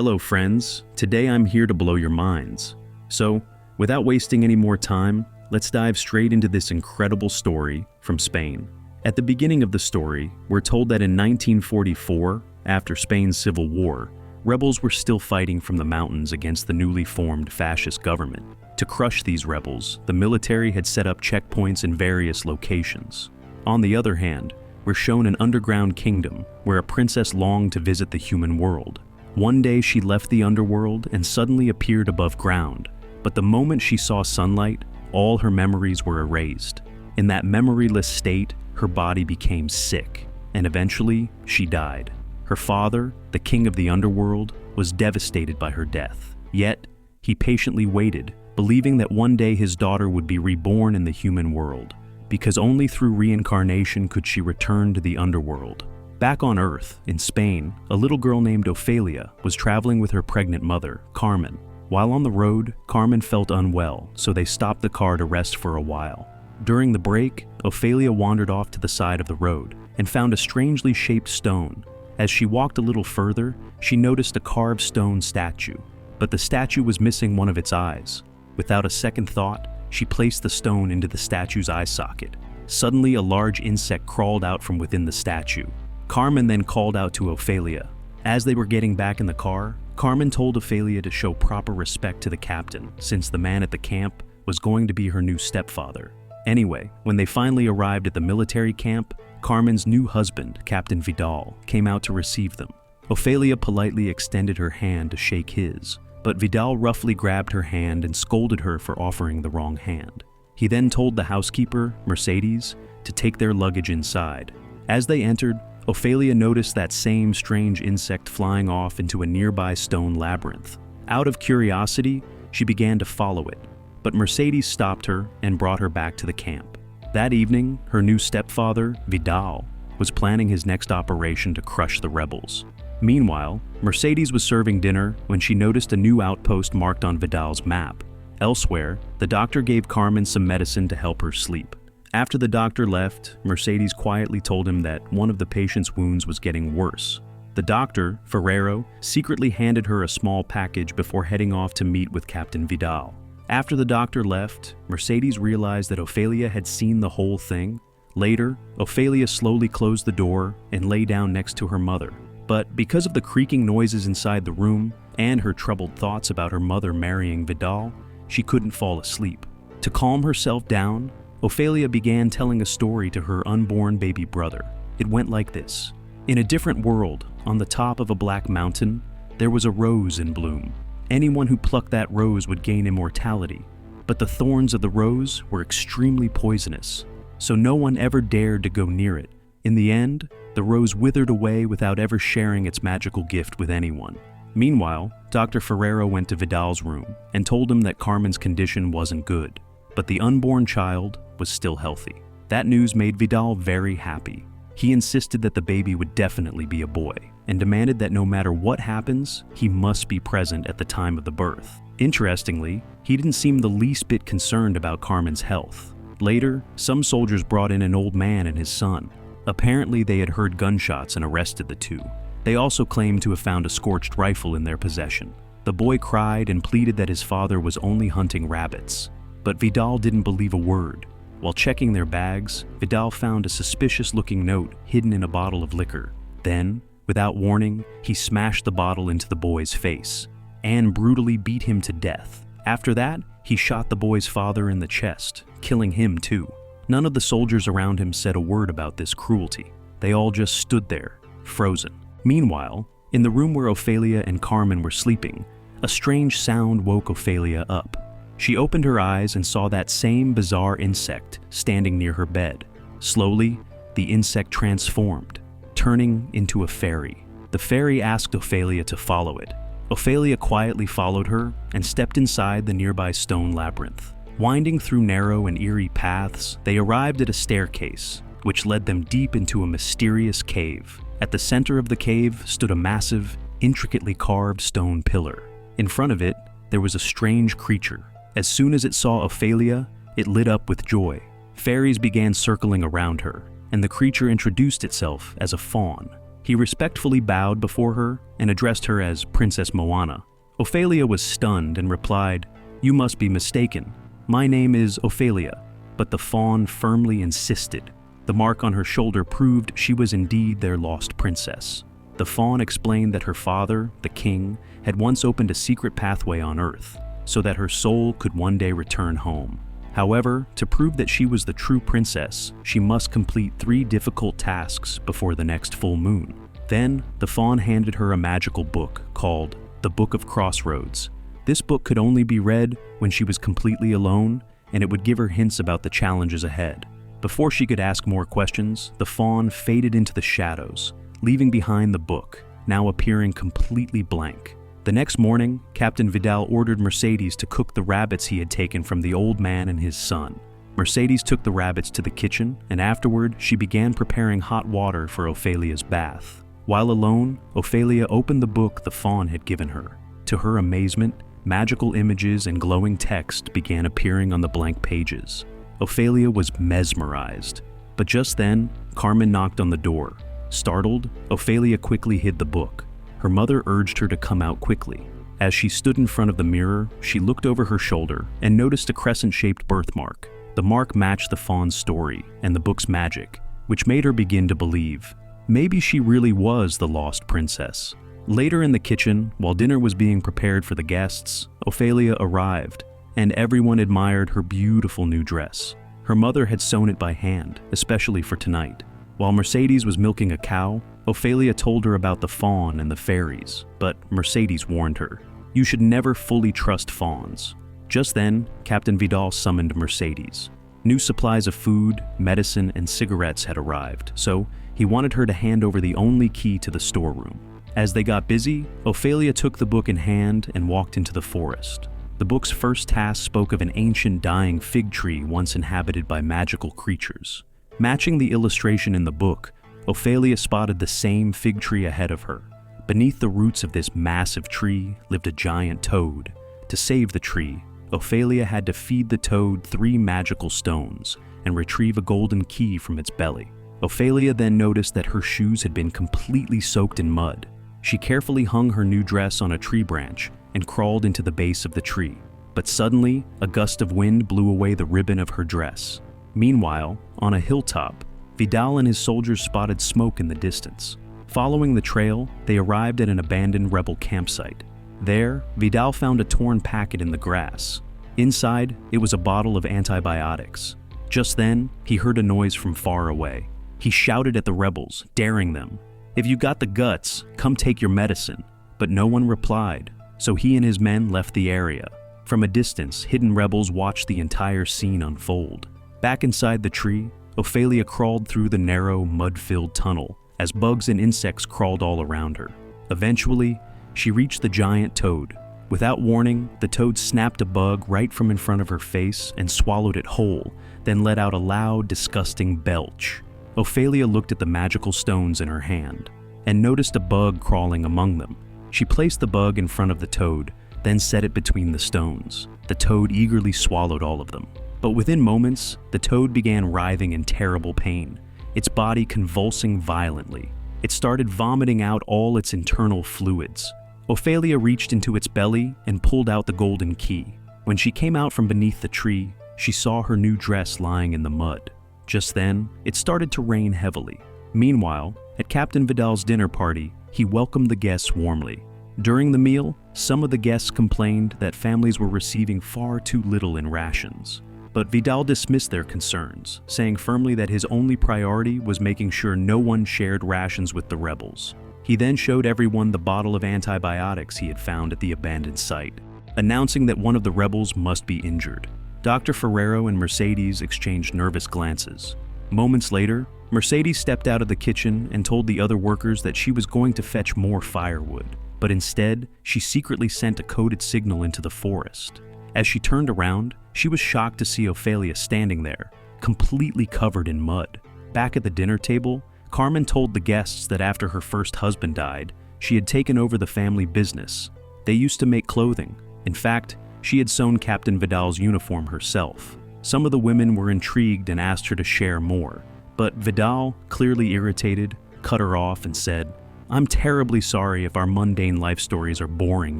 Hello friends, today I'm here to blow your minds. So, without wasting any more time, let's dive straight into this incredible story from Spain. At the beginning of the story, we're told that in 1944, after Spain's civil war, rebels were still fighting from the mountains against the newly formed fascist government. To crush these rebels, the military had set up checkpoints in various locations. On the other hand, we're shown an underground kingdom where a princess longed to visit the human world. One day she left the underworld and suddenly appeared above ground, but the moment she saw sunlight, all her memories were erased. In that memoryless state, her body became sick, and eventually she died. Her father, the king of the underworld, was devastated by her death. Yet, he patiently waited, believing that one day his daughter would be reborn in the human world, because only through reincarnation could she return to the underworld. Back on Earth, in Spain, a little girl named Ophelia was traveling with her pregnant mother, Carmen. While on the road, Carmen felt unwell, so they stopped the car to rest for a while. During the break, Ophelia wandered off to the side of the road and found a strangely shaped stone. As she walked a little further, she noticed a carved stone statue, but the statue was missing one of its eyes. Without a second thought, she placed the stone into the statue's eye socket. Suddenly, a large insect crawled out from within the statue. Carmen then called out to Ophelia. As they were getting back in the car, Carmen told Ophelia to show proper respect to the captain, since the man at the camp was going to be her new stepfather. Anyway, when they finally arrived at the military camp, Carmen's new husband, Captain Vidal, came out to receive them. Ophelia politely extended her hand to shake his, but Vidal roughly grabbed her hand and scolded her for offering the wrong hand. He then told the housekeeper, Mercedes, to take their luggage inside. As they entered, Ophelia noticed that same strange insect flying off into a nearby stone labyrinth. Out of curiosity, she began to follow it, but Mercedes stopped her and brought her back to the camp. That evening, her new stepfather, Vidal, was planning his next operation to crush the rebels. Meanwhile, Mercedes was serving dinner when she noticed a new outpost marked on Vidal's map. Elsewhere, the doctor gave Carmen some medicine to help her sleep. After the doctor left, Mercedes quietly told him that one of the patient's wounds was getting worse. The doctor, Ferrero, secretly handed her a small package before heading off to meet with Captain Vidal. After the doctor left, Mercedes realized that Ophelia had seen the whole thing. Later, Ophelia slowly closed the door and lay down next to her mother. But because of the creaking noises inside the room and her troubled thoughts about her mother marrying Vidal, she couldn't fall asleep. To calm herself down, Ophelia began telling a story to her unborn baby brother. It went like this. In a different world, on the top of a black mountain, there was a rose in bloom. Anyone who plucked that rose would gain immortality, but the thorns of the rose were extremely poisonous, so no one ever dared to go near it. In the end, the rose withered away without ever sharing its magical gift with anyone. Meanwhile, Dr. Ferrero went to Vidal's room and told him that Carmen's condition wasn't good, but the unborn child was still healthy. That news made Vidal very happy. He insisted that the baby would definitely be a boy, and demanded that no matter what happens, he must be present at the time of the birth. Interestingly, he didn't seem the least bit concerned about Carmen's health. Later, some soldiers brought in an old man and his son. Apparently, they had heard gunshots and arrested the two. They also claimed to have found a scorched rifle in their possession. The boy cried and pleaded that his father was only hunting rabbits. But Vidal didn't believe a word. While checking their bags, Vidal found a suspicious-looking note hidden in a bottle of liquor. Then, without warning, he smashed the bottle into the boy's face and brutally beat him to death. After that, he shot the boy's father in the chest, killing him too. None of the soldiers around him said a word about this cruelty. They all just stood there, frozen. Meanwhile, in the room where Ophelia and Carmen were sleeping, a strange sound woke Ophelia up. She opened her eyes and saw that same bizarre insect standing near her bed. Slowly, the insect transformed, turning into a fairy. The fairy asked Ophelia to follow it. Ophelia quietly followed her and stepped inside the nearby stone labyrinth. Winding through narrow and eerie paths, they arrived at a staircase, which led them deep into a mysterious cave. At the center of the cave stood a massive, intricately carved stone pillar. In front of it, there was a strange creature. As soon as it saw Ophelia, it lit up with joy. Fairies began circling around her, and the creature introduced itself as a fawn. He respectfully bowed before her and addressed her as Princess Moana. Ophelia was stunned and replied, "You must be mistaken. My name is Ophelia." But the fawn firmly insisted. The mark on her shoulder proved she was indeed their lost princess. The fawn explained that her father, the king, had once opened a secret pathway on Earth so that her soul could one day return home. However, to prove that she was the true princess, she must complete 3 difficult tasks before the next full moon. Then, the fawn handed her a magical book called The Book of Crossroads. This book could only be read when she was completely alone, and it would give her hints about the challenges ahead. Before she could ask more questions, the fawn faded into the shadows, leaving behind the book, now appearing completely blank. The next morning, Captain Vidal ordered Mercedes to cook the rabbits he had taken from the old man and his son. Mercedes took the rabbits to the kitchen, and afterward, she began preparing hot water for Ophelia's bath. While alone, Ophelia opened the book the fawn had given her. To her amazement, magical images and glowing text began appearing on the blank pages. Ophelia was mesmerized. But just then, Carmen knocked on the door. Startled, Ophelia quickly hid the book. Her mother urged her to come out quickly. As she stood in front of the mirror, she looked over her shoulder and noticed a crescent-shaped birthmark. The mark matched the fawn's story and the book's magic, which made her begin to believe. Maybe she really was the lost princess. Later in the kitchen, while dinner was being prepared for the guests, Ophelia arrived, and everyone admired her beautiful new dress. Her mother had sewn it by hand, especially for tonight. While Mercedes was milking a cow, Ophelia told her about the fawn and the fairies, but Mercedes warned her, "You should never fully trust fawns." Just then, Captain Vidal summoned Mercedes. New supplies of food, medicine, and cigarettes had arrived, so he wanted her to hand over the only key to the storeroom. As they got busy, Ophelia took the book in hand and walked into the forest. The book's first task spoke of an ancient dying fig tree once inhabited by magical creatures. Matching the illustration in the book, Ophelia spotted the same fig tree ahead of her. Beneath the roots of this massive tree lived a giant toad. To save the tree, Ophelia had to feed the toad 3 magical stones and retrieve a golden key from its belly. Ophelia then noticed that her shoes had been completely soaked in mud. She carefully hung her new dress on a tree branch and crawled into the base of the tree. But suddenly, a gust of wind blew away the ribbon of her dress. Meanwhile, on a hilltop, Vidal and his soldiers spotted smoke in the distance. Following the trail, they arrived at an abandoned rebel campsite. There, Vidal found a torn packet in the grass. Inside, it was a bottle of antibiotics. Just then, he heard a noise from far away. He shouted at the rebels, daring them, "If you got the guts, come take your medicine." But no one replied, so he and his men left the area. From a distance, hidden rebels watched the entire scene unfold. Back inside the tree, Ophelia crawled through the narrow, mud-filled tunnel as bugs and insects crawled all around her. Eventually, she reached the giant toad. Without warning, the toad snapped a bug right from in front of her face and swallowed it whole, then let out a loud, disgusting belch. Ophelia looked at the magical stones in her hand and noticed a bug crawling among them. She placed the bug in front of the toad, then set it between the stones. The toad eagerly swallowed all of them. But within moments, the toad began writhing in terrible pain, its body convulsing violently. It started vomiting out all its internal fluids. Ophelia reached into its belly and pulled out the golden key. When she came out from beneath the tree, she saw her new dress lying in the mud. Just then, it started to rain heavily. Meanwhile, at Captain Vidal's dinner party, he welcomed the guests warmly. During the meal, some of the guests complained that families were receiving far too little in rations. But Vidal dismissed their concerns, saying firmly that his only priority was making sure no one shared rations with the rebels. He then showed everyone the bottle of antibiotics he had found at the abandoned site, announcing that one of the rebels must be injured. Dr. Ferrero and Mercedes exchanged nervous glances. Moments later, Mercedes stepped out of the kitchen and told the other workers that she was going to fetch more firewood, but instead, she secretly sent a coded signal into the forest. As she turned around, she was shocked to see Ophelia standing there, completely covered in mud. Back at the dinner table, Carmen told the guests that after her first husband died, she had taken over the family business. They used to make clothing. In fact, she had sewn Captain Vidal's uniform herself. Some of the women were intrigued and asked her to share more, but Vidal, clearly irritated, cut her off and said, "I'm terribly sorry if our mundane life stories are boring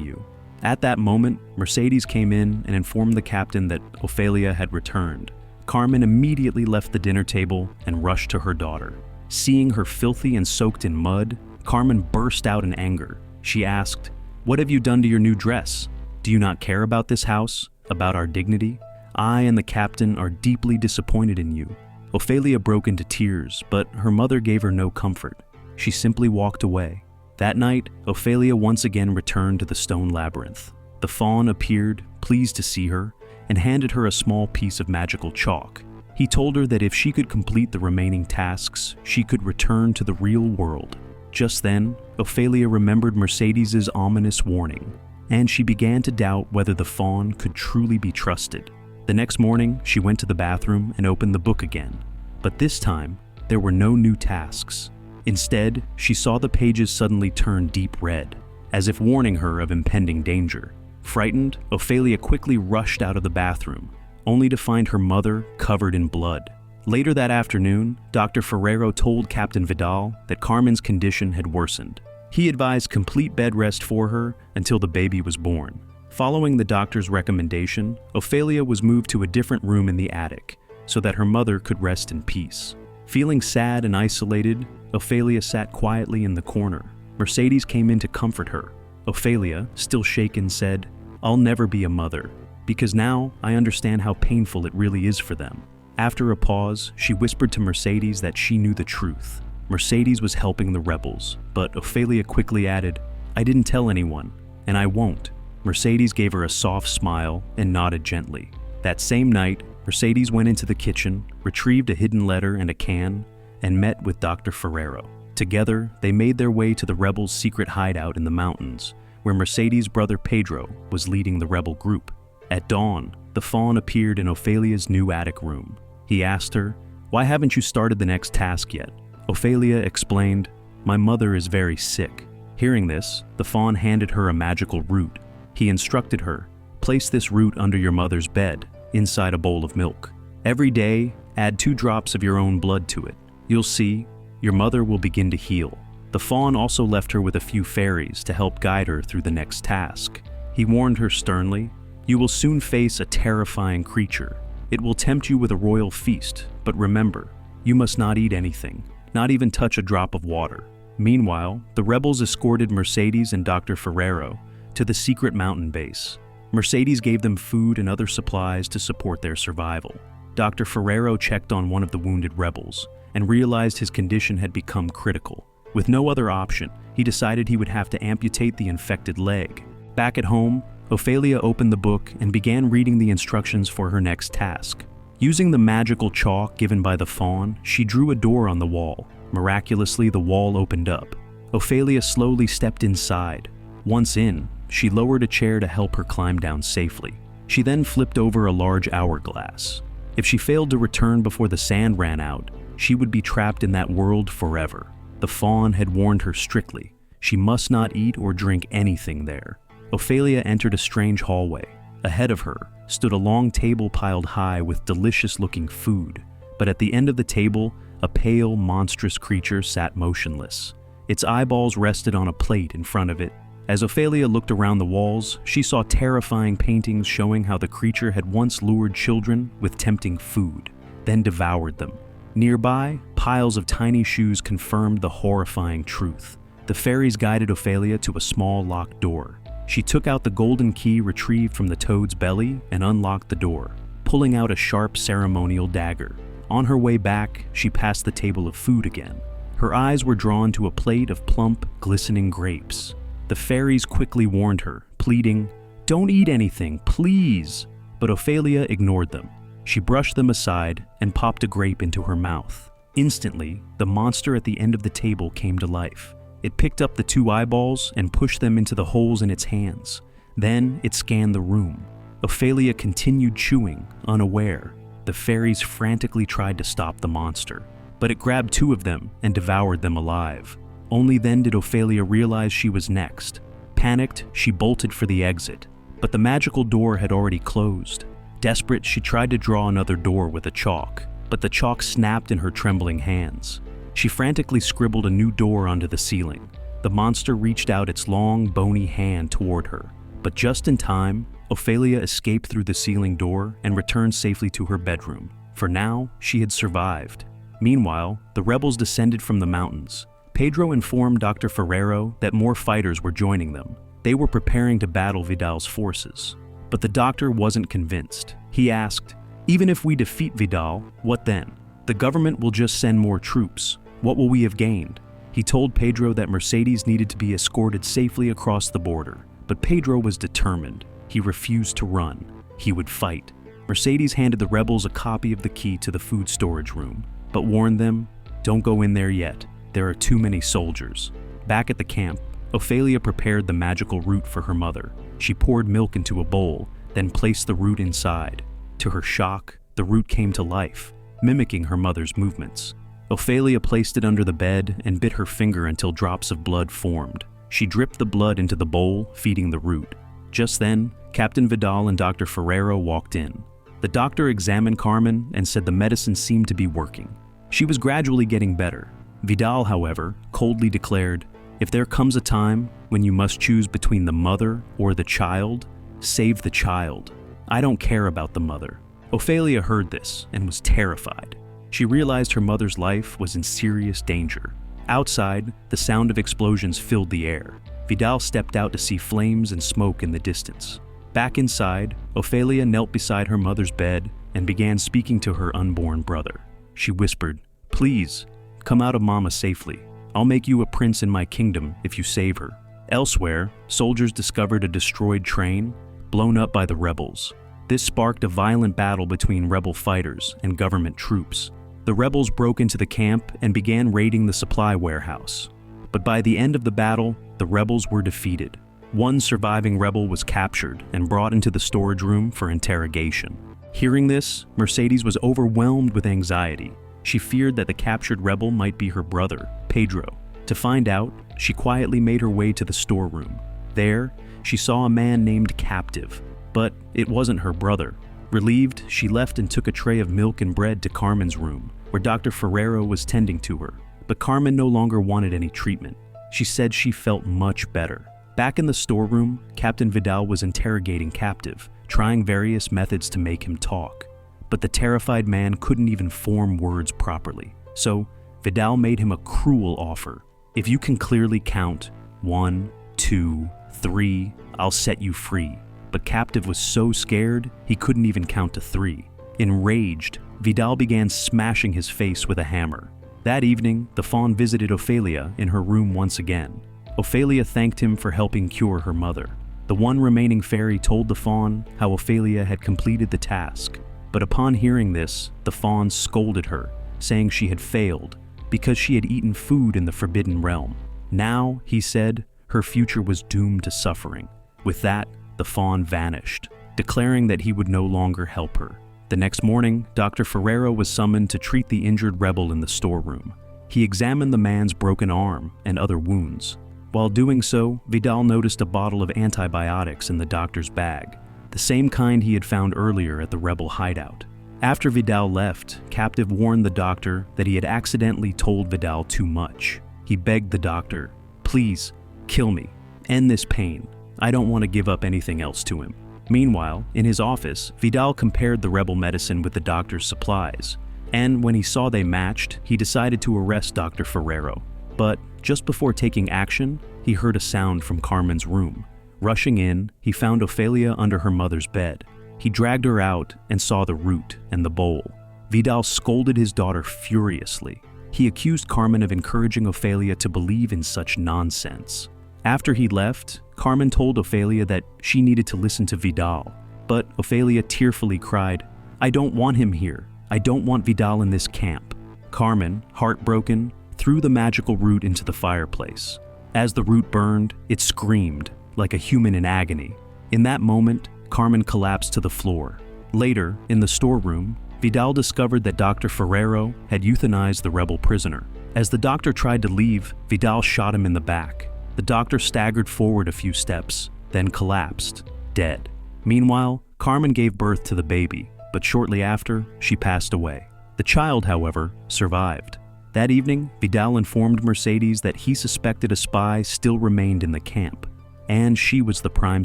you." At that moment, Mercedes came in and informed the captain that Ophelia had returned. Carmen immediately left the dinner table and rushed to her daughter. Seeing her filthy and soaked in mud, Carmen burst out in anger. She asked, "What have you done to your new dress? Do you not care about this house? About our dignity? I and the captain are deeply disappointed in you." Ophelia broke into tears, but her mother gave her no comfort. She simply walked away. That night, Ophelia once again returned to the stone labyrinth. The fawn appeared, pleased to see her, and handed her a small piece of magical chalk. He told her that if she could complete the remaining tasks, she could return to the real world. Just then, Ophelia remembered Mercedes's ominous warning, and she began to doubt whether the fawn could truly be trusted. The next morning, she went to the bathroom and opened the book again. But this time, there were no new tasks. Instead, she saw the pages suddenly turn deep red, as if warning her of impending danger. Frightened, Ophelia quickly rushed out of the bathroom, only to find her mother covered in blood. Later that afternoon, Dr. Ferrero told Captain Vidal that Carmen's condition had worsened. He advised complete bed rest for her until the baby was born. Following the doctor's recommendation, Ophelia was moved to a different room in the attic so that her mother could rest in peace. Feeling sad and isolated, Ophelia sat quietly in the corner. Mercedes came in to comfort her. Ophelia, still shaken, said, "I'll never be a mother, because now I understand how painful it really is for them." After a pause, she whispered to Mercedes that she knew the truth. Mercedes was helping the rebels, but Ophelia quickly added, "I didn't tell anyone, and I won't." Mercedes gave her a soft smile and nodded gently. That same night, Mercedes went into the kitchen, retrieved a hidden letter and a can, and met with Dr. Ferrero. Together, they made their way to the rebels' secret hideout in the mountains, where Mercedes' brother Pedro was leading the rebel group. At dawn, the fawn appeared in Ophelia's new attic room. He asked her, "Why haven't you started the next task yet?" Ophelia explained, "My mother is very sick." Hearing this, the fawn handed her a magical root. He instructed her, "Place this root under your mother's bed, inside a bowl of milk. Every day, add 2 drops of your own blood to it. You'll see, your mother will begin to heal." The fawn also left her with a few fairies to help guide her through the next task. He warned her sternly, "You will soon face a terrifying creature. It will tempt you with a royal feast, but remember, you must not eat anything, not even touch a drop of water." Meanwhile, the rebels escorted Mercedes and Dr. Ferrero to the secret mountain base. Mercedes gave them food and other supplies to support their survival. Dr. Ferrero checked on one of the wounded rebels and realized his condition had become critical. With no other option, he decided he would have to amputate the infected leg. Back at home, Ophelia opened the book and began reading the instructions for her next task. Using the magical chalk given by the fawn, she drew a door on the wall. Miraculously, the wall opened up. Ophelia slowly stepped inside. Once in, she lowered a chair to help her climb down safely. She then flipped over a large hourglass. If she failed to return before the sand ran out, she would be trapped in that world forever. The fawn had warned her strictly. She must not eat or drink anything there. Ophelia entered a strange hallway. Ahead of her stood a long table piled high with delicious-looking food, but at the end of the table, a pale, monstrous creature sat motionless. Its eyeballs rested on a plate in front of it. As Ophelia looked around the walls, she saw terrifying paintings showing how the creature had once lured children with tempting food, then devoured them. Nearby, piles of tiny shoes confirmed the horrifying truth. The fairies guided Ophelia to a small locked door. She took out the golden key retrieved from the toad's belly and unlocked the door, pulling out a sharp ceremonial dagger. On her way back, she passed the table of food again. Her eyes were drawn to a plate of plump, glistening grapes. The fairies quickly warned her, pleading, "Don't eat anything, please!" But Ophelia ignored them. She brushed them aside and popped a grape into her mouth. Instantly, the monster at the end of the table came to life. It picked up the 2 eyeballs and pushed them into the holes in its hands. Then it scanned the room. Ophelia continued chewing, unaware. The fairies frantically tried to stop the monster, but it grabbed 2 of them and devoured them alive. Only then did Ophelia realize she was next. Panicked, she bolted for the exit, but the magical door had already closed. Desperate, she tried to draw another door with a chalk, but the chalk snapped in her trembling hands. She frantically scribbled a new door onto the ceiling. The monster reached out its long, bony hand toward her. But just in time, Ophelia escaped through the ceiling door and returned safely to her bedroom. For now, she had survived. Meanwhile, the rebels descended from the mountains. Pedro informed Dr. Ferrero that more fighters were joining them. They were preparing to battle Vidal's forces. But the doctor wasn't convinced. He asked, "Even if we defeat Vidal, what then? The government will just send more troops. What will we have gained?" He told Pedro that Mercedes needed to be escorted safely across the border. But Pedro was determined. He refused to run. He would fight. Mercedes handed the rebels a copy of the key to the food storage room, but warned them, "Don't go in there yet. There are too many soldiers." Back at the camp, Ophelia prepared the magical root for her mother. She poured milk into a bowl, then placed the root inside. To her shock, the root came to life, mimicking her mother's movements. Ophelia placed it under the bed and bit her finger until drops of blood formed. She dripped the blood into the bowl, feeding the root. Just then, Captain Vidal and Dr. Ferrero walked in. The doctor examined Carmen and said the medicine seemed to be working. She was gradually getting better. Vidal, however, coldly declared, "If there comes a time when you must choose between the mother or the child, save the child. I don't care about the mother." Ophelia heard this and was terrified. She realized her mother's life was in serious danger. Outside, the sound of explosions filled the air. Vidal stepped out to see flames and smoke in the distance. Back inside, Ophelia knelt beside her mother's bed and began speaking to her unborn brother. She whispered, "Please, come out of Mama safely. I'll make you a prince in my kingdom if you save her." Elsewhere, soldiers discovered a destroyed train, blown up by the rebels. This sparked a violent battle between rebel fighters and government troops. The rebels broke into the camp and began raiding the supply warehouse. But by the end of the battle, the rebels were defeated. One surviving rebel was captured and brought into the storage room for interrogation. Hearing this, Mercedes was overwhelmed with anxiety. She feared that the captured rebel might be her brother, Pedro. To find out, she quietly made her way to the storeroom. There, she saw a man named Captive, but it wasn't her brother. Relieved, she left and took a tray of milk and bread to Carmen's room, where Dr. Ferrero was tending to her. But Carmen no longer wanted any treatment. She said she felt much better. Back in the storeroom, Captain Vidal was interrogating Captive, trying various methods to make him talk. But the terrified man couldn't even form words properly. So, Vidal made him a cruel offer. "If you can clearly count 1, 2, 3, I'll set you free." But Captive was so scared, he couldn't even count to 3. Enraged, Vidal began smashing his face with a hammer. That evening, the fawn visited Ophelia in her room once again. Ophelia thanked him for helping cure her mother. The one remaining fairy told the fawn how Ophelia had completed the task. But upon hearing this, the fawn scolded her, saying she had failed because she had eaten food in the Forbidden Realm. Now, he said, her future was doomed to suffering. With that, the fawn vanished, declaring that he would no longer help her. The next morning, Dr. Ferrero was summoned to treat the injured rebel in the storeroom. He examined the man's broken arm and other wounds. While doing so, Vidal noticed a bottle of antibiotics in the doctor's bag, the same kind he had found earlier at the rebel hideout. After Vidal left, Captive warned the doctor that he had accidentally told Vidal too much. He begged the doctor, "Please, kill me. End this pain. I don't want to give up anything else to him." Meanwhile, in his office, Vidal compared the rebel medicine with the doctor's supplies, and when he saw they matched, he decided to arrest Dr. Ferrero. But just before taking action, he heard a sound from Carmen's room. Rushing in, he found Ophelia under her mother's bed. He dragged her out and saw the root and the bowl. Vidal scolded his daughter furiously. He accused Carmen of encouraging Ophelia to believe in such nonsense. After he left, Carmen told Ophelia that she needed to listen to Vidal. But Ophelia tearfully cried, "I don't want him here. I don't want Vidal in this camp." Carmen, heartbroken, threw the magical root into the fireplace. As the root burned, it screamed, like a human in agony. In that moment, Carmen collapsed to the floor. Later, in the storeroom, Vidal discovered that Dr. Ferrero had euthanized the rebel prisoner. As the doctor tried to leave, Vidal shot him in the back. The doctor staggered forward a few steps, then collapsed, dead. Meanwhile, Carmen gave birth to the baby, but shortly after, she passed away. The child, however, survived. That evening, Vidal informed Mercedes that he suspected a spy still remained in the camp, and she was the prime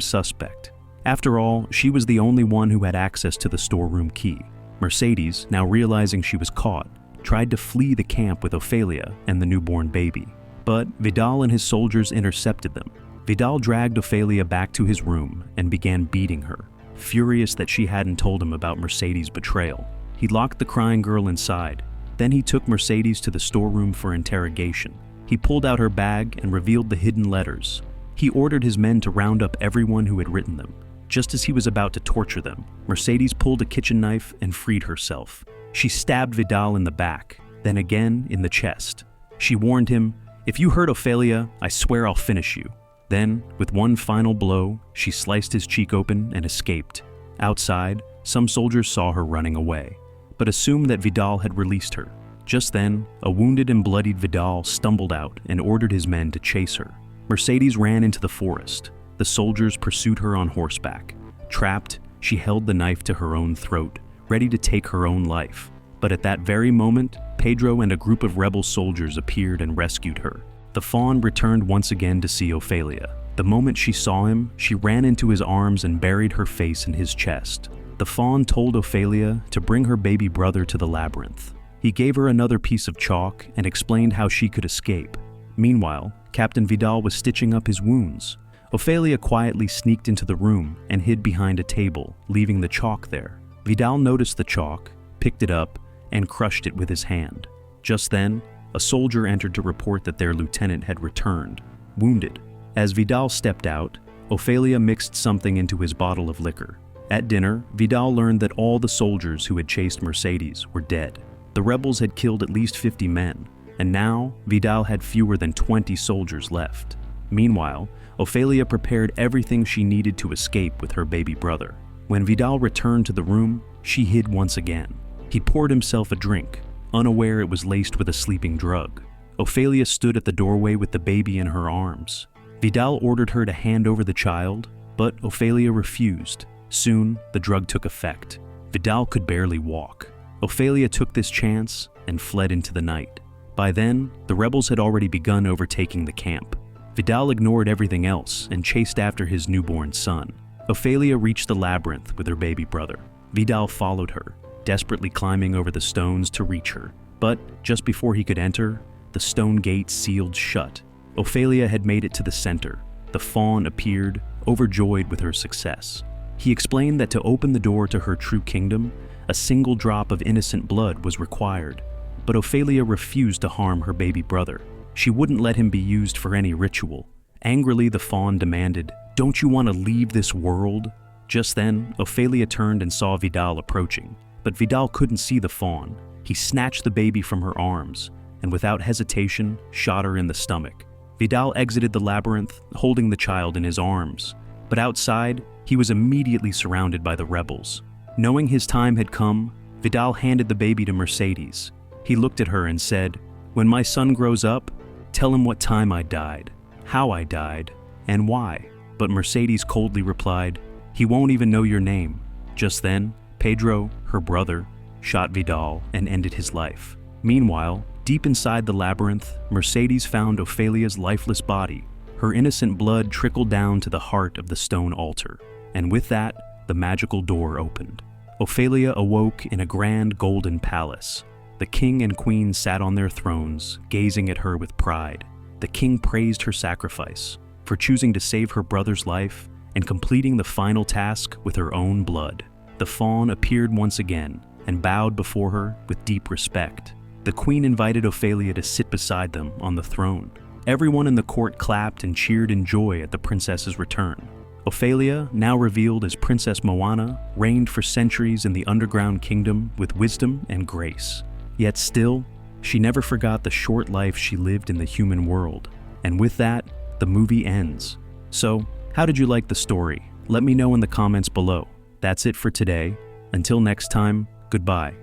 suspect. After all, she was the only one who had access to the storeroom key. Mercedes, now realizing she was caught, tried to flee the camp with Ophelia and the newborn baby. But Vidal and his soldiers intercepted them. Vidal dragged Ophelia back to his room and began beating her, furious that she hadn't told him about Mercedes' betrayal. He locked the crying girl inside. Then he took Mercedes to the storeroom for interrogation. He pulled out her bag and revealed the hidden letters. He ordered his men to round up everyone who had written them. Just as he was about to torture them, Mercedes pulled a kitchen knife and freed herself. She stabbed Vidal in the back, then again in the chest. She warned him, "If you hurt Ophelia, I swear I'll finish you." Then, with one final blow, she sliced his cheek open and escaped. Outside, some soldiers saw her running away, but assumed that Vidal had released her. Just then, a wounded and bloodied Vidal stumbled out and ordered his men to chase her. Mercedes ran into the forest. The soldiers pursued her on horseback. Trapped, she held the knife to her own throat, ready to take her own life. But at that very moment, Pedro and a group of rebel soldiers appeared and rescued her. The fawn returned once again to see Ophelia. The moment she saw him, she ran into his arms and buried her face in his chest. The fawn told Ophelia to bring her baby brother to the labyrinth. He gave her another piece of chalk and explained how she could escape. Meanwhile, Captain Vidal was stitching up his wounds. Ophelia quietly sneaked into the room and hid behind a table, leaving the chalk there. Vidal noticed the chalk, picked it up, and crushed it with his hand. Just then, a soldier entered to report that their lieutenant had returned, wounded. As Vidal stepped out, Ophelia mixed something into his bottle of liquor. At dinner, Vidal learned that all the soldiers who had chased Mercedes were dead. The rebels had killed at least 50 men, and now Vidal had fewer than 20 soldiers left. Meanwhile, Ophelia prepared everything she needed to escape with her baby brother. When Vidal returned to the room, she hid once again. He poured himself a drink, unaware it was laced with a sleeping drug. Ophelia stood at the doorway with the baby in her arms. Vidal ordered her to hand over the child, but Ophelia refused. Soon, the drug took effect. Vidal could barely walk. Ophelia took this chance and fled into the night. By then, the rebels had already begun overtaking the camp. Vidal ignored everything else and chased after his newborn son. Ophelia reached the labyrinth with her baby brother. Vidal followed her, desperately climbing over the stones to reach her. But just before he could enter, the stone gate sealed shut. Ophelia had made it to the center. The fawn appeared, overjoyed with her success. He explained that to open the door to her true kingdom, a single drop of innocent blood was required. But Ophelia refused to harm her baby brother. She wouldn't let him be used for any ritual. Angrily, the fawn demanded, "Don't you want to leave this world?" Just then, Ophelia turned and saw Vidal approaching. But Vidal couldn't see the fawn. He snatched the baby from her arms, and without hesitation, shot her in the stomach. Vidal exited the labyrinth, holding the child in his arms. But outside, he was immediately surrounded by the rebels. Knowing his time had come, Vidal handed the baby to Mercedes. He looked at her and said, "When my son grows up, tell him what time I died, how I died, and why." But Mercedes coldly replied, "He won't even know your name." Just then, Pedro, her brother, shot Vidal and ended his life. Meanwhile, deep inside the labyrinth, Mercedes found Ophelia's lifeless body. Her innocent blood trickled down to the heart of the stone altar. And with that, the magical door opened. Ophelia awoke in a grand golden palace. The king and queen sat on their thrones, gazing at her with pride. The king praised her sacrifice for choosing to save her brother's life and completing the final task with her own blood. The fawn appeared once again and bowed before her with deep respect. The queen invited Ophelia to sit beside them on the throne. Everyone in the court clapped and cheered in joy at the princess's return. Ophelia, now revealed as Princess Moana, reigned for centuries in the underground kingdom with wisdom and grace. Yet still, she never forgot the short life she lived in the human world. And with that, the movie ends. So, how did you like the story? Let me know in the comments below. That's it for today. Until next time, goodbye.